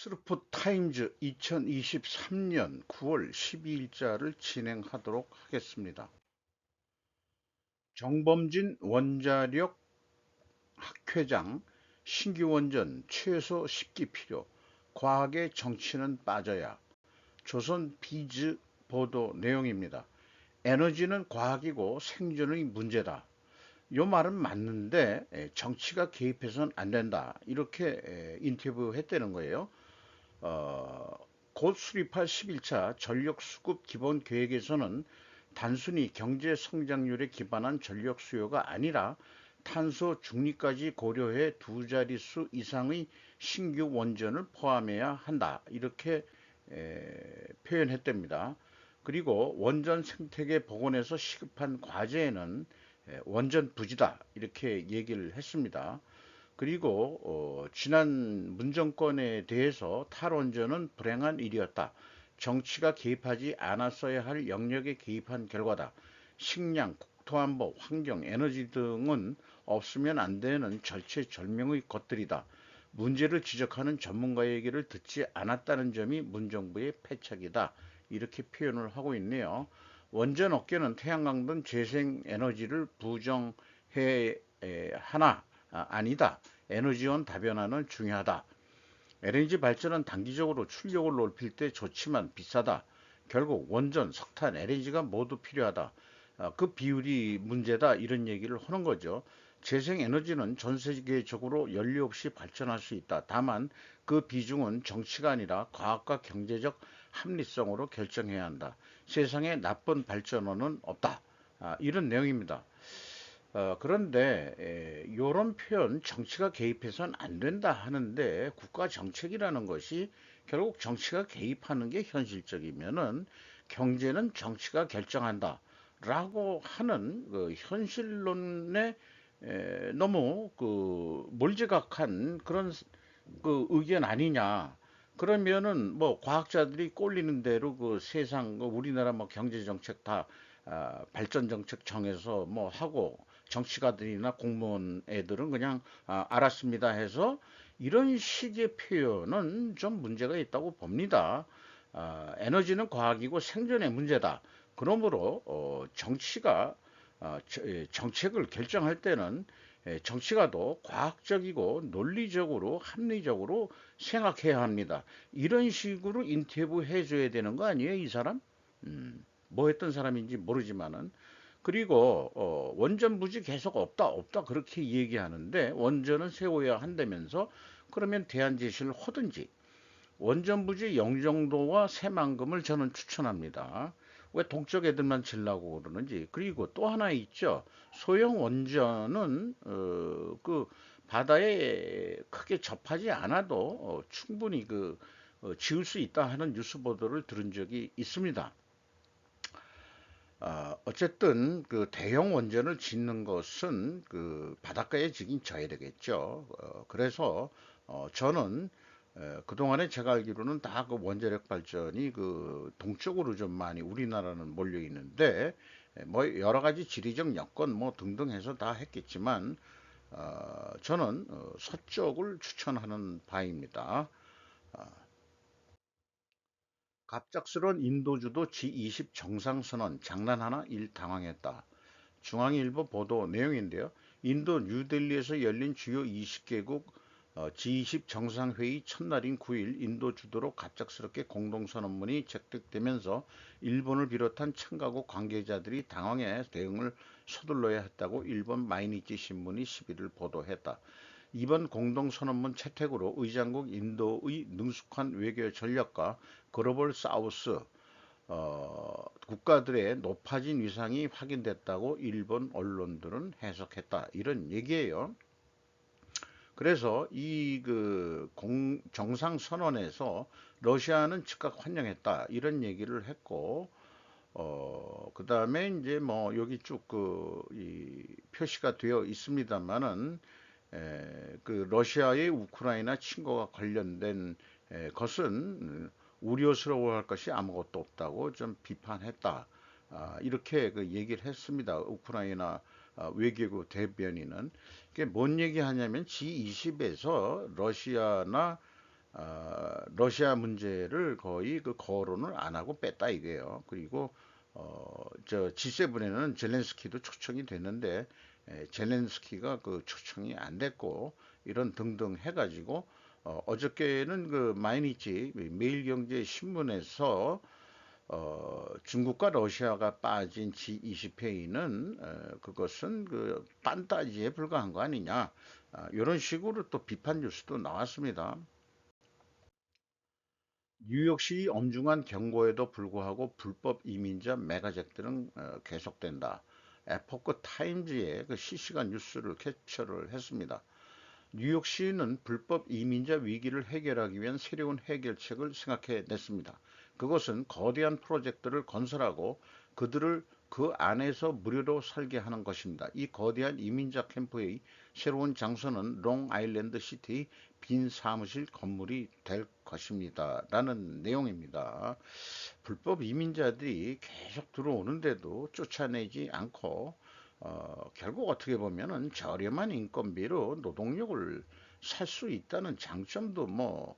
스루포 타임즈 2023년 9월 12일자를 진행하도록 하겠습니다. 정범진 원자력 학회장 신규 원전 최소 10기 필요, 과학의 정치는 빠져야. 조선 비즈 보도 내용입니다. 에너지는 과학이고 생존의 문제다. 요 말은 맞는데 정치가 개입해서는 안 된다. 이렇게 인터뷰했다는 거예요. 어, 곧 수립할 11차 전력 수급 기본 계획에서는 단순히 경제 성장률에 기반한 전력 수요가 아니라 탄소 중립까지 고려해 두 자릿수 이상의 신규 원전을 포함해야 한다. 이렇게 표현했답니다. 그리고 원전 생태계 복원에서 시급한 과제에는 원전 부지다. 이렇게 얘기를 했습니다. 그리고 지난 문정권에 대해서 탈원전은 불행한 일이었다. 정치가 개입하지 않았어야 할 영역에 개입한 결과다. 식량, 국토안보, 환경, 에너지 등은 없으면 안 되는 절체절명의 것들이다. 문제를 지적하는 전문가의 얘기를 듣지 않았다는 점이 문정부의 패착이다. 이렇게 표현을 하고 있네요. 원전 업계는 태양광 등 재생에너지를 부정해 하나 아니다. 에너지원 다변화는 중요하다. LNG 발전은 단기적으로 출력을 높일 때 좋지만 비싸다. 결국 원전, 석탄, LNG가 모두 필요하다. 그 비율이 문제다. 이런 얘기를 하는 거죠. 재생에너지는 전 세계적으로 연료 없이 발전할 수 있다. 다만 그 비중은 정치가 아니라 과학과 경제적 합리성으로 결정해야 한다. 세상에 나쁜 발전원은 없다. 이런 내용입니다. 그런데 이런 표현 정치가 개입해서는 안 된다 하는데 국가 정책이라는 것이 결국 정치가 개입하는 게 현실적이면은 경제는 정치가 결정한다 라고 하는 그 현실론에 너무 그 몰지각한 그런 그 의견 아니냐. 그러면은 뭐 과학자들이 꼴리는 대로 그 세상 그 우리나라 뭐 경제 정책 다 발전 정책 정해서 뭐 하고 정치가들이나 공무원 애들은 그냥 알았습니다 해서 이런 식의 표현은 좀 문제가 있다고 봅니다. 에너지는 과학이고 생존의 문제다. 그러므로 정치가 정책을 결정할 때는 정치가도 과학적이고 논리적으로 합리적으로 생각해야 합니다. 이런 식으로 인터뷰 해줘야 되는 거 아니에요, 이 사람? 뭐 했던 사람인지 모르지만은. 그리고 원전 부지 계속 없다 없다 그렇게 얘기하는데 원전은 세워야 한다면서 그러면 대안 제시를 하든지 원전 부지 영종도와 새만금을 저는 추천합니다. 왜 동쪽 애들만 질라고 그러는지. 그리고 또 하나 있죠. 소형 원전은 그 바다에 크게 접하지 않아도 충분히 그 지을 수 있다 하는 뉴스 보도를 들은 적이 있습니다. 어쨌든 그 대형 원전을 짓는 것은 그 바닷가에 지긴 져야 되겠죠. 그래서 저는 그동안에 제가 알기로는 다 그 원자력 발전이 그 동쪽으로 좀 많이 우리나라는 몰려 있는데 뭐 여러 가지 지리적 여건 뭐 등등 해서 다 했겠지만 저는 서쪽을 추천하는 바입니다. 갑작스런 인도주도 G20 정상선언 장난하나 일 당황했다. 중앙일보 보도 내용인데요. 인도 뉴델리에서 열린 주요 20개국 G20 정상회의 첫날인 9일 인도 주도로 갑작스럽게 공동선언문이 채택되면서 일본을 비롯한 참가국 관계자들이 당황해 대응을 서둘러야 했다고 일본 마이니치 신문이 11일 보도했다. 이번 공동선언문 채택으로 의장국 인도의 능숙한 외교 전략과 글로벌 사우스 국가들의 높아진 위상이 확인됐다고 일본 언론들은 해석했다. 이런 얘기예요. 그래서 이 그 정상선언에서 러시아는 즉각 환영했다. 이런 얘기를 했고, 그 다음에 이제 뭐 여기 쭉 그 이 표시가 되어 있습니다만은 그 러시아의 우크라이나 침공과 관련된 것은 우려스러워할 것이 아무것도 없다고 좀 비판했다. 이렇게 그 얘기를 했습니다. 우크라이나 외교부 대변인은. 이게 뭔 얘기하냐면 G20에서 러시아나 러시아 문제를 거의 그 거론을 안 하고 뺐다 이거예요. 그리고 저 G7에는 젤렌스키도 초청이 됐는데 젤렌스키가 그 초청이 안 됐고 이런 등등 해가지고 어저께는 그 마이니치 매일경제 신문에서 중국과 러시아가 빠진 G20회의는 그것은 그 판타지에 불과한 거 아니냐 이런 식으로 또 비판 뉴스도 나왔습니다. 뉴욕시 엄중한 경고에도 불구하고 불법 이민자 메가잭들은 계속된다. 에포크 타임즈의 그 실시간 뉴스를 캡처를 했습니다. 뉴욕시는 불법 이민자 위기를 해결하기 위한 새로운 해결책을 생각해냈습니다. 그것은 거대한 프로젝트를 건설하고 그들을 그 안에서 무료로 살게 하는 것입니다. 이 거대한 이민자 캠프의 새로운 장소는 롱아일랜드 시티의 빈 사무실 건물이 될 것입니다. 라는 내용입니다. 불법 이민자들이 계속 들어오는데도 쫓아내지 않고 결국 어떻게 보면은 저렴한 인건비로 노동력을 살 수 있다는 장점도 뭐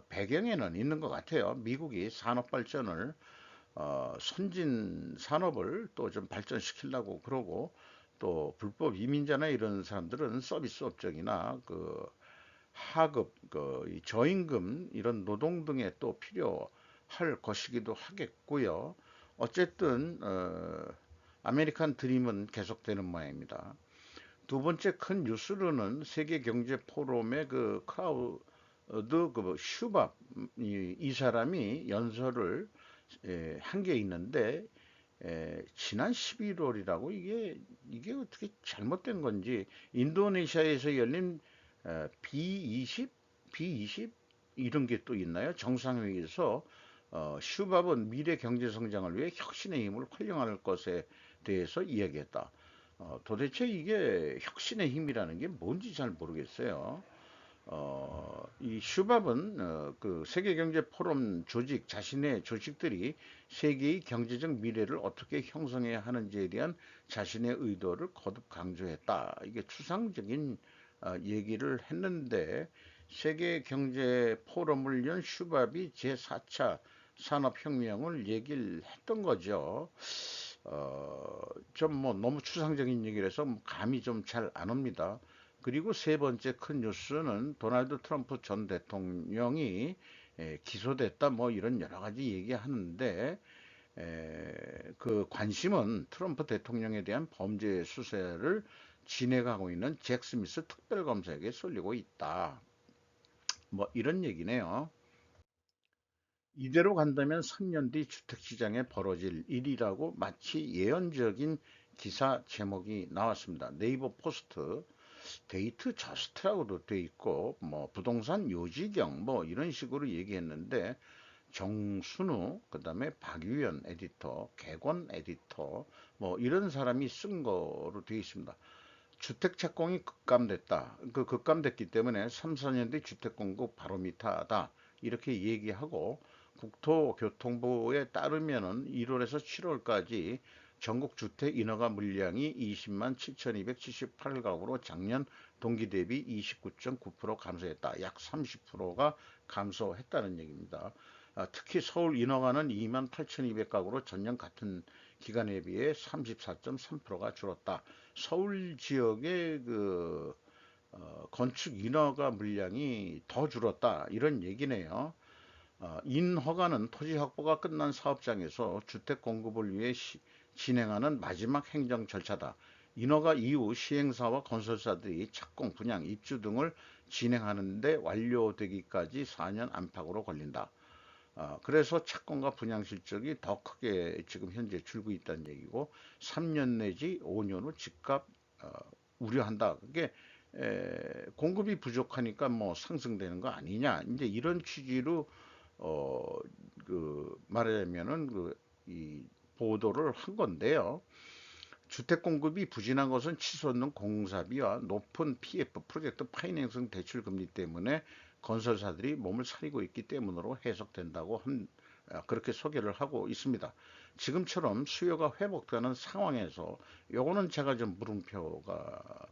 배경에는 있는 것 같아요. 미국이 산업 발전을 선진 산업을 또 좀 발전시키려고 그러고 또 불법 이민자나 이런 사람들은 서비스 업종이나 그 하급, 그 저임금 이런 노동 등에 또 필요할 것이기도 하겠고요. 어쨌든 아메리칸 드림은 계속되는 모양입니다. 두 번째 큰 뉴스로는 세계 경제 포럼의 그 크라우드 그 슈밥 이 사람이 연설을 한 게 있는데 지난 11월이라고 이게 어떻게 잘못된 건지 인도네시아에서 열린 B20 B20 이런 게 또 있나요? 정상회의에서 슈밥은 미래 경제 성장을 위해 혁신의 힘을 활용할 것에 대해서 이야기했다. 도대체 이게 혁신의 힘이라는 게 뭔지 잘 모르겠어요. 이 슈밥은 그 세계경제 포럼 조직 자신의 조직들이 세계의 경제적 미래를 어떻게 형성해야 하는지에 대한 자신의 의도를 거듭 강조했다. 이게 추상적인 얘기를 했는데 세계 경제 포럼을 연 슈밥이 제4차 산업혁명을 얘기를 했던 거죠. 좀 뭐 너무 추상적인 얘기를 해서 감이 좀 잘 안 옵니다. 그리고 세 번째 큰 뉴스는 도널드 트럼프 전 대통령이 기소됐다 뭐 이런 여러 가지 얘기하는데 그 관심은 트럼프 대통령에 대한 범죄 수사를 진행하고 있는 잭 스미스 특별검사에게 쏠리고 있다. 뭐 이런 얘기네요. 이대로 간다면 3년 뒤 주택시장에 벌어질 일이라고 마치 예언적인 기사 제목이 나왔습니다. 네이버 포스트 데이트 저스트라고도 돼 있고 뭐 부동산 요지경 뭐 이런 식으로 얘기했는데 정순우 그다음에 박유연 에디터 개권 에디터 뭐 이런 사람이 쓴 거로 되어 있습니다. 주택 착공이 급감됐다. 그 급감됐기 때문에 3, 4년 뒤 주택 공급 바로미터다. 이렇게 얘기하고 국토교통부에 따르면은 1월에서 7월까지 전국 주택 인허가 물량이 20만 7,278가구로 작년 동기 대비 29.9% 감소했다. 약 30%가 감소했다는 얘기입니다. 특히 서울 인허가는 2만 8,200가구로 전년 같은 기간에 비해 34.3%가 줄었다. 서울 지역의 그 건축 인허가 물량이 더 줄었다. 이런 얘기네요. 인허가는 토지 확보가 끝난 사업장에서 주택 공급을 위해 진행하는 마지막 행정 절차다. 인허가 이후 시행사와 건설사들이 착공, 분양, 입주 등을 진행하는데 완료되기까지 4년 안팎으로 걸린다. 그래서 착공과 분양 실적이 더 크게 지금 현재 줄고 있다는 얘기고 3년 내지 5년 후 집값 우려한다. 그게 공급이 부족하니까 뭐 상승되는 거 아니냐. 이제 이런 취지로 어, 그 말하자면은 이 보도를 한 건데요. 주택 공급이 부진한 것은 치솟는 공사비와 높은 PF 프로젝트 파이낸싱 대출 금리 때문에 건설사들이 몸을 사리고 있기 때문으로 해석된다고 그렇게 소개를 하고 있습니다. 지금처럼 수요가 회복되는 상황에서 요거는 제가 좀 물음표가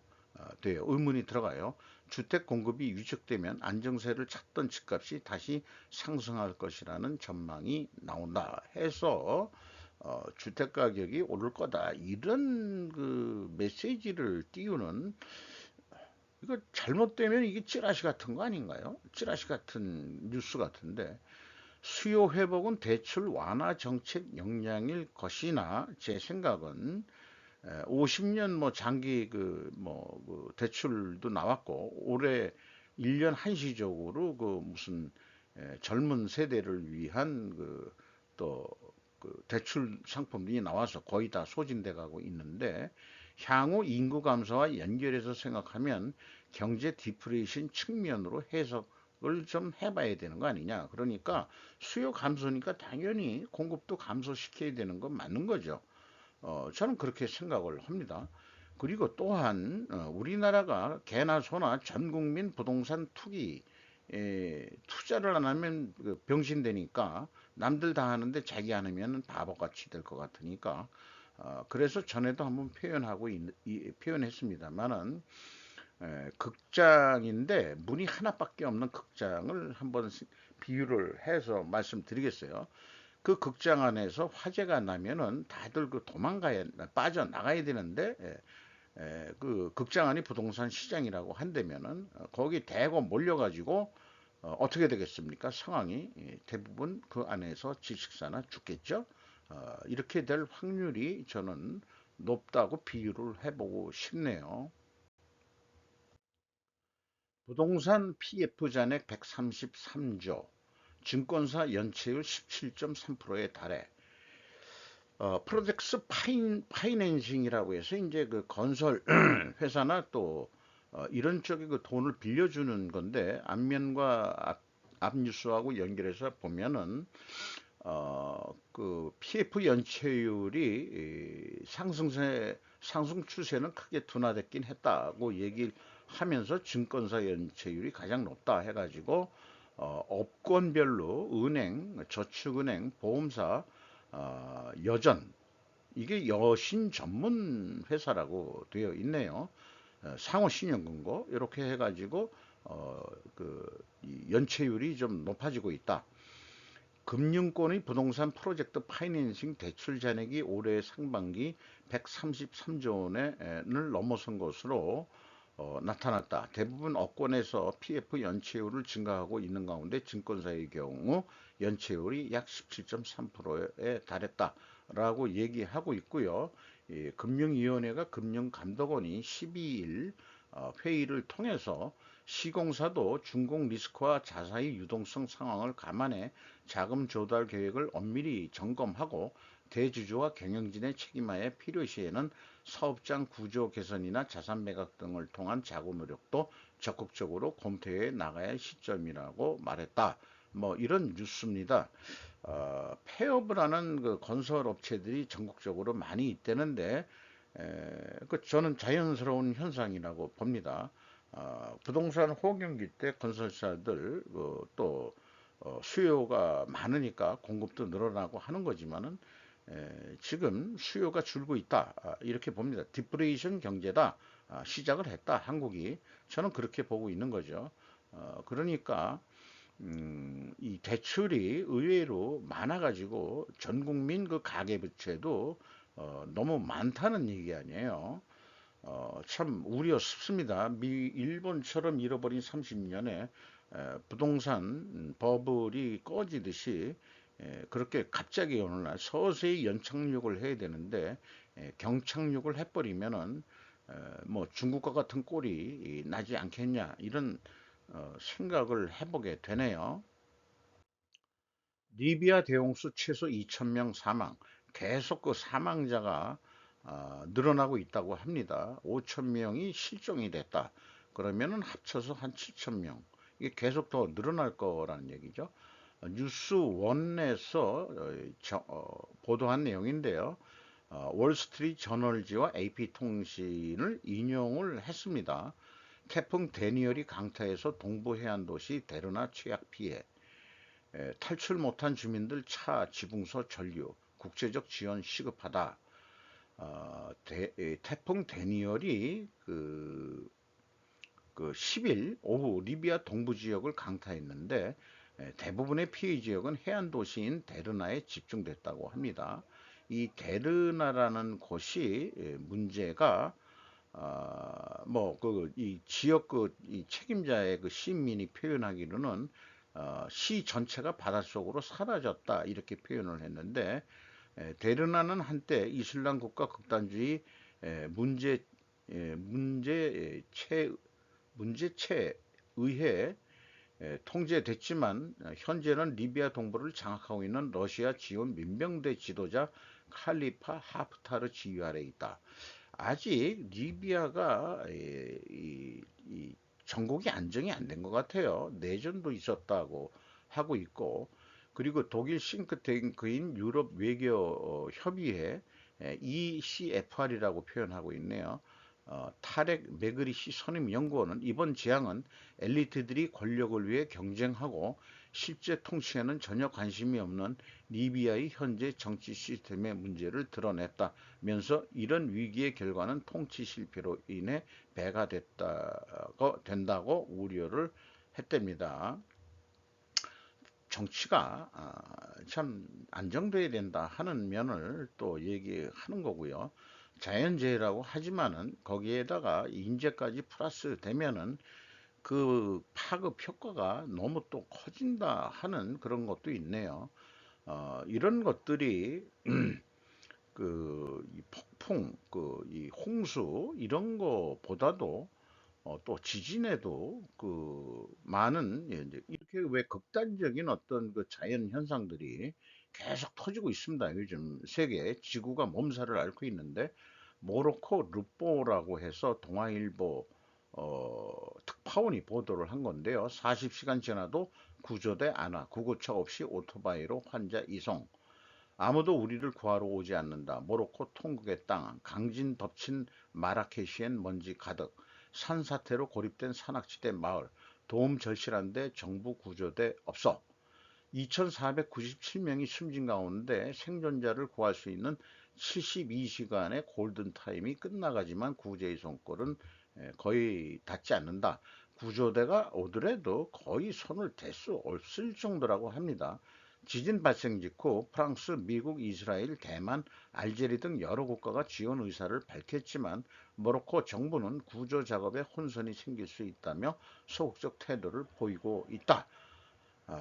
돼요. 의문이 들어가요. 주택 공급이 위축되면 안정세를 찾던 집값이 다시 상승할 것이라는 전망이 나온다 해서 주택 가격이 오를 거다 이런 그 메시지를 띄우는, 이거 잘못되면 이게 찌라시 같은 거 아닌가요? 찌라시 같은 뉴스 같은데, 수요 회복은 대출 완화 정책 역량일 것이나 제 생각은 50년 뭐 장기 그 대출도 나왔고 올해 1년 한시적으로 그 무슨 젊은 세대를 위한 또 그 대출 상품이 나와서 거의 다 소진돼 가고 있는데, 향후 인구 감소와 연결해서 생각하면 경제 디프레이션 측면으로 해석을 좀 해봐야 되는 거 아니냐. 그러니까 수요 감소니까 당연히 공급도 감소시켜야 되는 건 맞는 거죠. 저는 그렇게 생각을 합니다. 그리고 또한 우리나라가 개나 소나 전 국민 부동산 투기 투자를 안 하면 그 병신되니까, 남들 다 하는데 자기 안 하면 바보같이 될 것 같으니까, 그래서 전에도 한번 표현했습니다만은, 극장인데 문이 하나밖에 없는 극장을 한번 비유를 해서 말씀드리겠어요. 그 극장 안에서 화재가 나면은 다들 그 빠져나가야 되는데, 그 극장 안이 부동산 시장이라고 한다면은 거기 대거 몰려가지고 떻게 되겠습니까? 상황이 대부분 그 안에서 질식사나 죽겠죠. 이렇게 될 확률이 저는 높다고 비유를 해보고 싶네요. 부동산 PF 잔액 133조, 증권사 연체율 17.3%에 달해 프로젝트 파이낸싱이라고 해서 이제 그 건설 회사나 또 이런 쪽에 그 돈을 빌려주는 건데, 앞면과 앞 뉴스하고 연결해서 보면은 그 PF 연체율이 상승 추세는 크게 둔화됐긴 했다고 얘기를 하면서 증권사 연체율이 가장 높다 해가지고 업권별로 은행, 저축은행, 보험사, 여전, 이게 여신 전문 회사라고 되어 있네요. 상호신용금고 이렇게 해가지고 어, 연체율이 좀 높아지고 있다. 금융권의 부동산 프로젝트 파이낸싱 대출 잔액이 올해 상반기 133조 원을 넘어선 것으로 나타났다. 대부분 업권에서 PF 연체율을 증가하고 있는 가운데 증권사의 경우 연체율이 약 17.3%에 달했다라고 얘기하고 있고요. 금융위원회가 금융감독원이 12일 회의를 통해서 시공사도 준공 리스크와 자사의 유동성 상황을 감안해 자금 조달 계획을 엄밀히 점검하고 대주주와 경영진의 책임하에 필요시에는 사업장 구조 개선이나 자산 매각 등을 통한 자구 노력도 적극적으로 검토해 나가야 할 시점이라고 말했다. 뭐 이런 뉴스입니다. 폐업을 하는 그 건설 업체들이 전국적으로 많이 있다는데, 저는 자연스러운 현상이라고 봅니다. 부동산 호경기 때 건설사들 또 수요가 많으니까 공급도 늘어나고 하는 거지만은 지금 수요가 줄고 있다, 이렇게 봅니다. 디프레이션 경제다, 시작을 했다 한국이. 저는 그렇게 보고 있는 거죠. 그러니까 이 대출이 의외로 많아가지고 전 국민 그 가계부채도 너무 많다는 얘기 아니에요. 참 우려스럽습니다. 일본처럼 잃어버린 30년에 부동산 버블이 꺼지듯이 그렇게 갑자기 어느 날 서서히 연착륙을 해야 되는데 경착륙을 해버리면은 뭐 중국과 같은 꼴이 나지 않겠냐, 이런 생각을 해보게 되네요. 리비아 대홍수 최소 2,000명 사망, 계속 그 사망자가 늘어나고 있다고 합니다. 5,000명이 실종이 됐다. 그러면은 합쳐서 한 7,000명. 이게 계속 더 늘어날 거라는 얘기죠. 뉴스 원에서 보도한 내용인데요. 월스트리트 저널지와 AP통신을 인용을 했습니다. 태풍 데니얼이 강타해서 동부 해안 도시 데르나 취약 피해, 탈출 못한 주민들 차, 지붕서 전류, 국제적 지원 시급하다. 태풍 데니얼이 그 10일 오후 리비아 동부 지역을 강타했는데 대부분의 피해 지역은 해안 도시인 데르나에 집중됐다고 합니다. 이 데르나라는 곳이 문제가 뭐 그 이 지역 이 책임자의 그 시민이 표현하기로는 시 전체가 바닷속으로 사라졌다 이렇게 표현을 했는데 데르나는 한때 이슬람 국가 극단주의 문제 문제체에 의해 통제됐지만 현재는 리비아 동부를 장악하고 있는 러시아 지원 민병대 지도자 칼리파 하프타르 지휘 아래 있다. 아직 리비아가 이 전국이 안정이 안 된 것 같아요. 내전도 있었다고 하고 있고, 그리고 독일 싱크탱크인 유럽 외교 협의회 ECFR이라고 표현하고 있네요. 타렉 메그리시 선임 연구원은 이번 재앙은 엘리트들이 권력을 위해 경쟁하고 실제 통치에는 전혀 관심이 없는 리비아의 현재 정치 시스템의 문제를 드러냈다면서 이런 위기의 결과는 통치 실패로 인해 된다고 우려를 했답니다. 정치가 참 안정돼야 된다 하는 면을 또 얘기하는 거고요. 자연재해라고 하지만은 거기에다가 인재까지 플러스 되면은 그 파급 효과가 너무 또 커진다 하는 그런 것도 있네요. 이런 것들이 이 폭풍, 이 홍수 이런 거보다도 또 지진에도 많은 이제 이렇게 왜 극단적인 어떤 그 자연 현상들이 계속 터지고 있습니다. 요즘 세계 지구가 몸살을 앓고 있는데 모로코 르뽀라고 해서 동아일보 특파원이 보도를 한 건데요. 40시간 지나도 구조대 안와 구급차 없이 오토바이로 환자 이송. 아무도 우리를 구하러 오지 않는다. 모로코 통곡의 땅, 강진 덮친 마라케시엔 먼지 가득, 산사태로 고립된 산악지대 마을, 도움 절실한데 정부 구조대 없어. 2,497명이 숨진 가운데 생존자를 구할 수 있는 72시간의 골든타임이 끝나가지만 구제의 손길은 거의 닿지 않는다. 구조대가 오더라도 거의 손을 댈 수 없을 정도라고 합니다. 지진 발생 직후 프랑스, 미국, 이스라엘, 대만, 알제리 등 여러 국가가 지원 의사를 밝혔지만 모로코 정부는 구조 작업에 혼선이 생길 수 있다며 소극적 태도를 보이고 있다.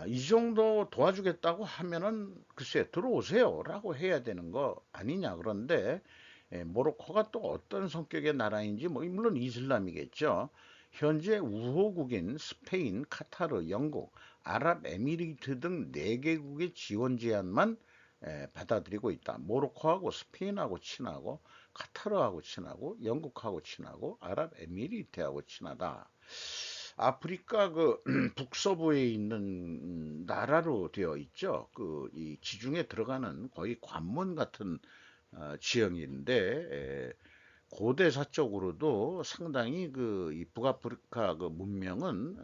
이 정도 도와주겠다고 하면은 글쎄 들어오세요 라고 해야 되는 거 아니냐. 그런데 모로코가 또 어떤 성격의 나라인지 뭐 물론 이슬람이겠죠. 현재 우호국인 스페인, 카타르, 영국, 아랍에미리트 등 4개국의 지원 제안만 받아들이고 있다. 모로코하고 스페인하고 친하고 카타르하고 친하고 영국하고 친하고 아랍에미리트하고 친하다. 아프리카 북서부에 있는 나라로 되어 있죠. 이 지중해 들어가는 거의 관문 같은 지형인데 고대 사적으로도 상당히 이 북아프리카 문명은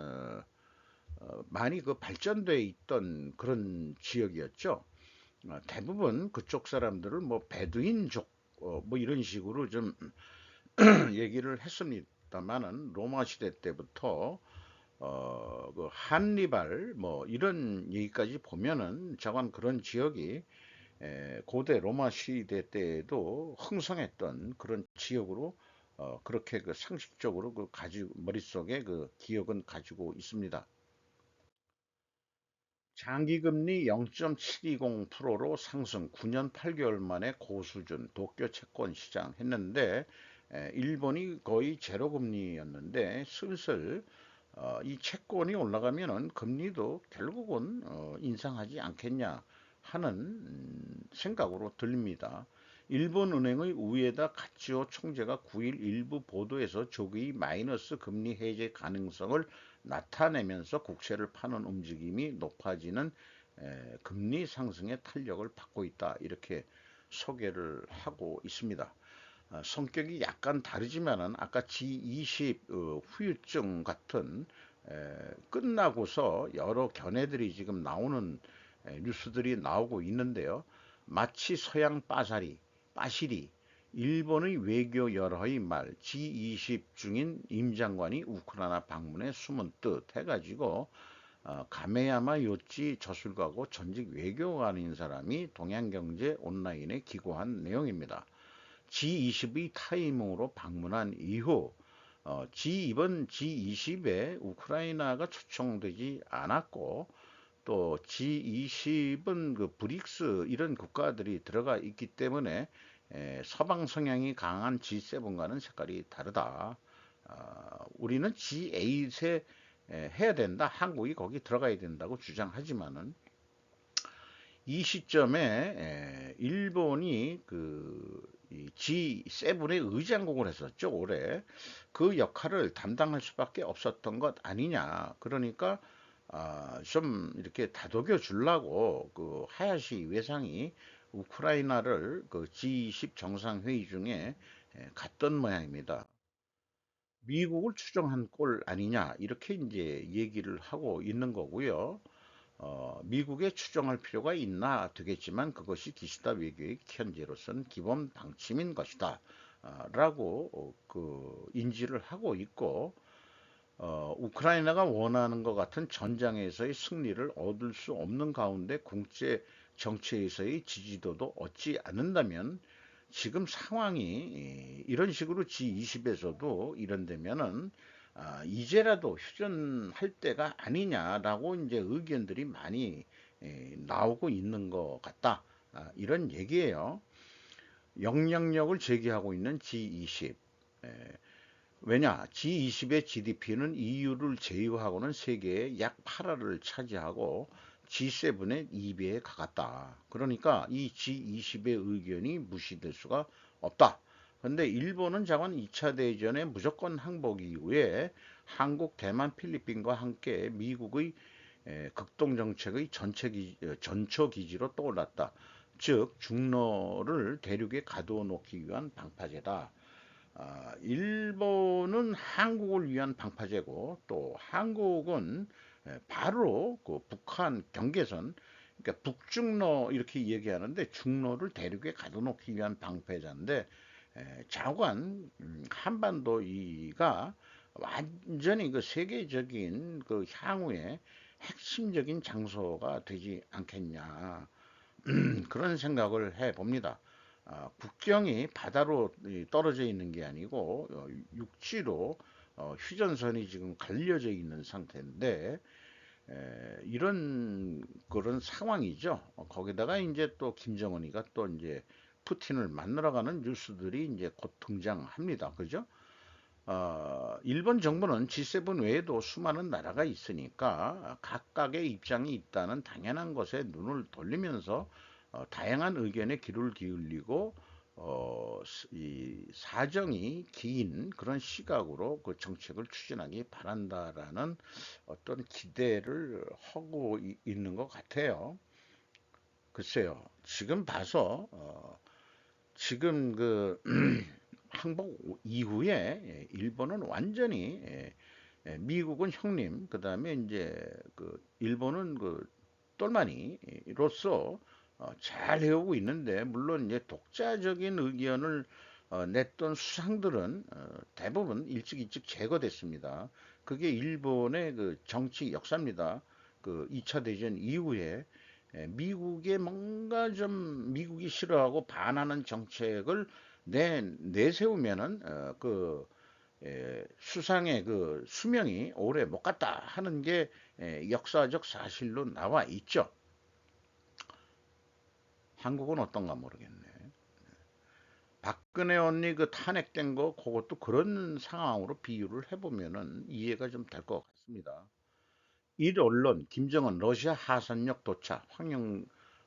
많이 발전돼 있던 그런 지역이었죠. 대부분 그쪽 사람들을 뭐 베두인족 뭐 이런 식으로 좀 얘기를 했습니다만은 로마 시대 때부터 한니발 뭐 이런 얘기까지 보면은 저건 그런 지역이 고대 로마 시대 때에도 흥성했던 그런 지역으로 그렇게 상식적으로 가지고 머릿속에 기억은 가지고 있습니다. 장기금리 0.720%로 상승 9년 8개월 만에 고수준 도쿄 채권 시장 했는데 일본이 거의 제로 금리였는데 슬슬 이 채권이 올라가면은 금리도 결국은 인상하지 않겠냐 하는 생각으로 들립니다. 일본은행의 우에다 가치오 총재가 9일 일부 보도에서 조기 마이너스 금리 해제 가능성을 나타내면서 국채를 파는 움직임이 높아지는 금리 상승의 탄력을 받고 있다. 이렇게 소개를 하고 있습니다. 성격이 약간 다르지만은 아까 G20 후유증 같은 끝나고서 여러 견해들이 지금 나오는 뉴스들이 나오고 있는데요. 마치 서양 빠시리 일본의 외교 여러의 말 G20 중인 임 장관이 우크라이나 방문에 숨은 뜻 해가지고 가메야마 요치 저술가고 전직 외교관인 사람이 동양경제 온라인에 기고한 내용입니다. G20의 타이밍으로 방문한 이후 이번 G20에 우크라이나가 초청되지 않았고 또 G20은 그 브릭스 이런 국가들이 들어가 있기 때문에 서방 성향이 강한 G7과는 색깔이 다르다. 우리는 G8에 해야 된다. 한국이 거기 들어가야 된다고 주장하지만은 이 시점에 일본이 그 G7의 의장국을 했었죠. 올해 그 역할을 담당할 수밖에 없었던 것 아니냐. 그러니까 좀 이렇게 다독여 주려고 그 하야시 외상이 우크라이나를 그 G20 정상회의 중에 갔던 모양입니다. 미국을 추종한 꼴 아니냐 이렇게 이제 얘기를 하고 있는 거고요. 미국에 추종할 필요가 있나 되겠지만 그것이 기시다 외교의 현재로서는 기본 방침인 것이다 라고 그 인지를 하고 있고 우크라이나가 원하는 것 같은 전장에서의 승리를 얻을 수 없는 가운데 국제 정치에서의 지지도도 얻지 않는다면 지금 상황이 이런 식으로 G20에서도 이런다면은 이제라도 휴전할 때가 아니냐라고 이제 의견들이 많이 나오고 있는 것 같다. 이런 얘기예요. 영향력을 제기하고 있는 G20. 왜냐? G20의 GDP는 EU를 제외하고는 세계의 약 8할을 차지하고 G7의 2배에 가깝다. 그러니까 이 G20의 의견이 무시될 수가 없다. 그런데 일본은 자관 2차 대전의 무조건 항복 이후에 한국, 대만, 필리핀과 함께 미국의 극동 정책의 전초 기지로 떠올랐다. 즉 중로를 대륙에 가둬놓기 위한 방파제다. 일본은 한국을 위한 방파제고 또 한국은 바로 그 북한 경계선 그러니까 북중로 이렇게 얘기하는데 중로를 대륙에 가둬놓기 위한 방패자인데 자관 한반도가 완전히 그 세계적인 그 향후의 핵심적인 장소가 되지 않겠냐 그런 생각을 해 봅니다. 국경이 바다로 떨어져 있는 게 아니고 육지로 휴전선이 지금 갈려져 있는 상태인데 이런 그런 상황이죠. 거기다가 이제 또 김정은이가 또 이제 푸틴을 만나러 가는 뉴스들이 이제 곧 등장합니다. 그죠? 일본 정부는 G7 외에도 수많은 나라가 있으니까 각각의 입장이 있다는 당연한 것에 눈을 돌리면서 다양한 의견에 귀를 기울이고 이 사정이 긴 그런 시각으로 그 정책을 추진하기 바란다라는 어떤 기대를 하고 있는 것 같아요. 글쎄요, 지금 봐서 지금 그 항복 이후에 일본은 완전히 미국은 형님, 그 다음에 이제 그 일본은 그 똘마니로서 잘 해오고 있는데 물론 이제 독자적인 의견을 냈던 수상들은 대부분 일찍 제거됐습니다. 그게 일본의 그 정치 역사입니다. 그 2차 대전 이후에 미국의 뭔가 좀 미국이 싫어하고 반하는 정책을 내세우면은 그 수상의 그 수명이 오래 못 갔다 하는 게 역사적 사실로 나와 있죠. 한국은 어떤가 모르겠네. 박근혜 언니 그 탄핵된 거 그것도 그런 상황으로 비유를 해보면은 이해가 좀 될 것 같습니다. 일 언론 김정은 러시아 하산역 도착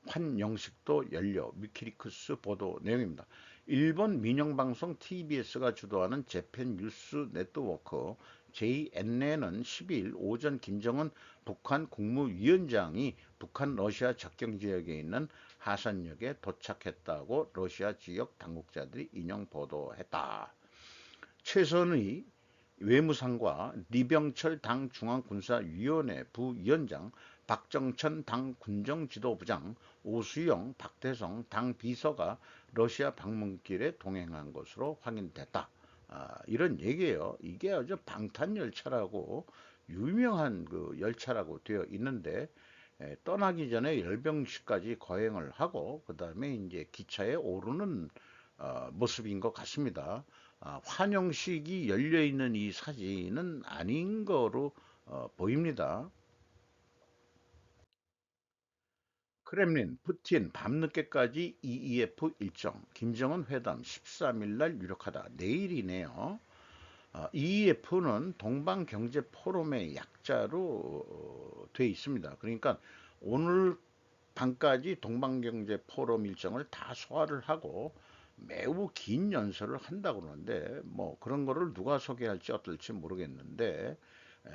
환영식도 열려 위키리크스 보도 내용입니다. 일본 민영방송 TBS가 주도하는 재팬 뉴스 네트워크 JNN은 12일 오전 김정은 북한 국무위원장이 북한 러시아 접경 지역에 있는 하산역에 도착했다고 러시아 지역 당국자들이 인용 보도했다. 최선의 외무상과 리병철 당 중앙군사위원회 부위원장 박정천 당 군정지도부장, 오수영, 박태성 당 비서가 러시아 방문길에 동행한 것으로 확인됐다. 이런 얘기예요. 이게 아주 방탄열차라고 유명한 그 열차라고 되어 있는데, 떠나기 전에 열병식까지 거행을 하고 그 다음에 이제 기차에 오르는 모습인 것 같습니다. 환영식이 열려 있는 이 사진은 아닌 거로 보입니다. 크렘린, 푸틴 밤늦게까지 EEF 일정, 김정은 회담 13일 날 유력하다. 내일이네요. EEF는 동방경제포럼의 약자로 돼 있습니다. 그러니까 오늘 밤까지 동방경제포럼 일정을 다 소화를 하고 매우 긴 연설을 한다고 그러는데, 뭐 그런 거를 누가 소개할지 어떨지 모르겠는데,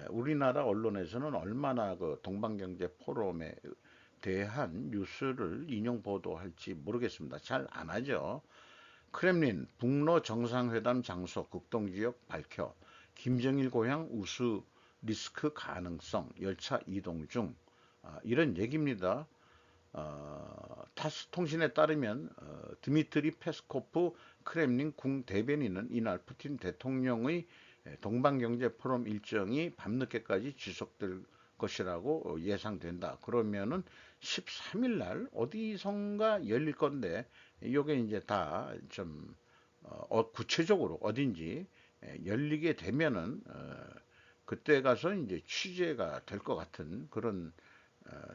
우리나라 언론에서는 얼마나 그 동방경제포럼에 대한 뉴스를 인용 보도할지 모르겠습니다. 잘 안 하죠. 크렘린 북러 정상회담 장소 극동지역 밝혀, 김정일 고향 우수 리스크 가능성, 열차 이동 중, 이런 얘기입니다. 타스 통신에 따르면 드미트리 페스코프 크렘린 궁 대변인은 이날 푸틴 대통령의 동방경제 포럼 일정이 밤늦게까지 지속될 것이라고 예상된다. 그러면은 13일 날 어디선가 열릴 건데, 이게 이제 다 좀 구체적으로 어딘지 열리게 되면은 그때 가서 이제 취재가 될 것 같은 그런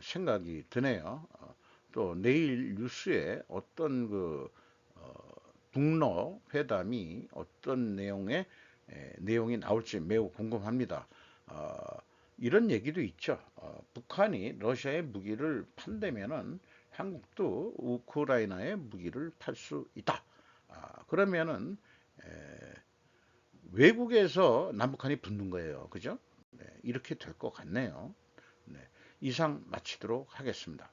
생각이 드네요. 또 내일 뉴스에 어떤 그 어, 북러 회담이 어떤 내용이 나올지 매우 궁금합니다. 어, 이런 얘기도 있죠. 북한이 러시아의 무기를 판다면은 한국도 우크라이나의 무기를 팔 수 있다. 그러면은 에, 외국에서 남북한이 붙는 거예요. 그죠? 네, 이렇게 될 것 같네요. 네, 이상 마치도록 하겠습니다.